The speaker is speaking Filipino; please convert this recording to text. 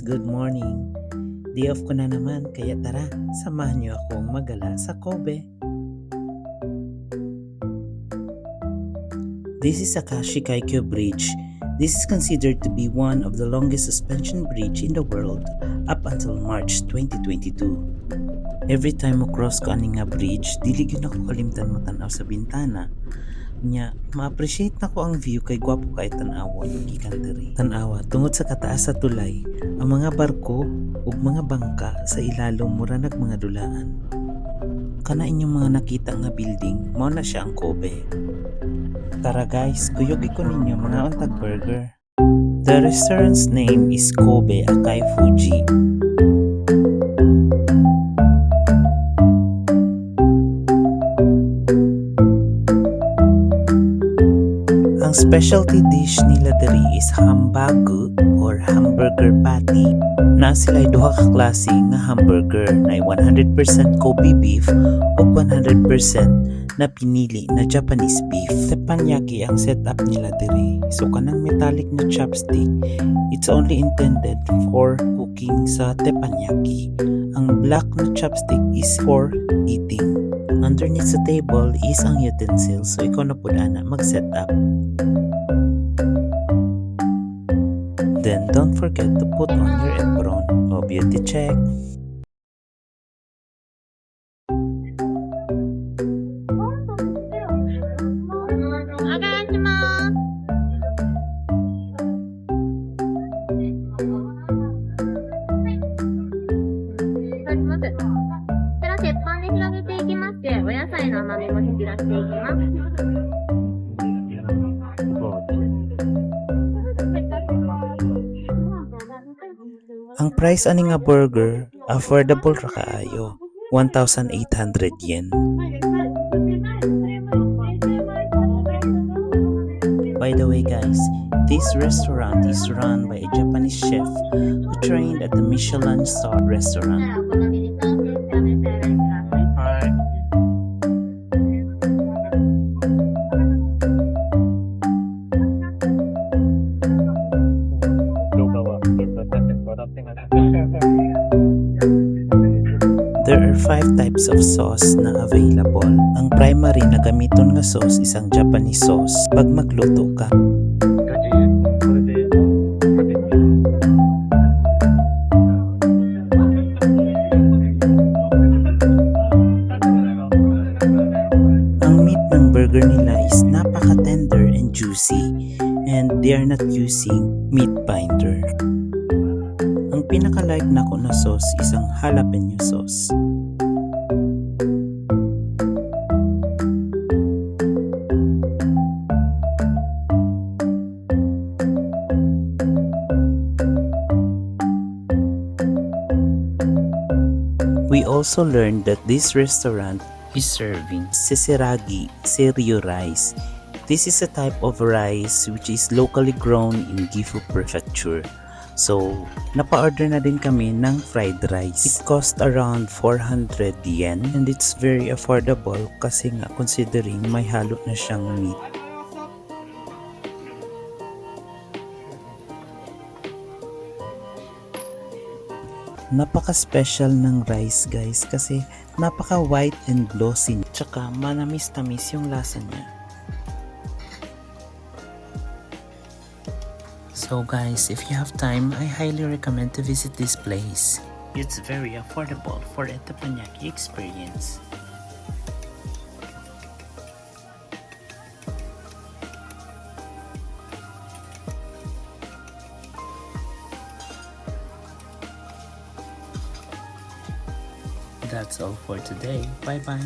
guys, good morning. Day off ko na naman, kaya tara, samahan niyo akong magala sa Kobe. This is Akashi Kaikyo Bridge. This is considered to be one of the longest suspension bridge in the world up until March 2022. Every time mo cross ka aning nga bridge, dili gyud ako kalimtan matanaw sa bintana. Nya, ma-appreciate na ko ang view kay gwapo kay tan-awon gikan diri. Tan-awa tungod sa kataas sa tulay, ang mga barko ug mga bangka sa ilalom mura nag mga dulaan. Kana inyong mga nakita nga building, mao na siya ang Kobe. Tara guys, kuyog ko ninyo mga untag burger. The restaurant's name is Kobe Akai Fuji. Ang specialty dish nila diri is hambagu or hamburger patty. Na sila'y duha ka klase nga hamburger na 100% Kobe beef o 100% na pinili na Japanese beef. Teppanyaki ang setup nila diri. So kanang metallic na chopstick, it's only intended for cooking sa teppanyaki. Ang black na chopstick is for eating. Underneath sa table is ang utensil, so ikaw na po na mag-setup. Then don't forget to put on your apron o beauty check. Ang price ani nga burger, affordable ra kaayo, 1,800 yen. By the way guys, this restaurant is run by a Japanese chef who trained at the Michelin star restaurant. There are 5 types of sauce na available. Ang primary na gamiton nga sauce is ang Japanese sauce pag magluto ka. Ang meat ng burger nila is napaka-tender and juicy, and they are not using meat binder. Ang pinaka-like na ko na sauce is ang jalapeno sauce. We also learned that this restaurant is serving sesiragi serio rice. This is a type of rice which is locally grown in Gifu Prefecture. So, napa-order na din kami ng fried rice. It cost around 400 yen and it's very affordable kasi nga considering may halo na siyang meat. Napaka-special ng rice guys kasi napaka-white and glossy. Tsaka manamis-tamis yung lasa niya. So guys, if you have time, I highly recommend to visit this place. It's very affordable for a teppanyaki experience. That's all for today. Bye bye.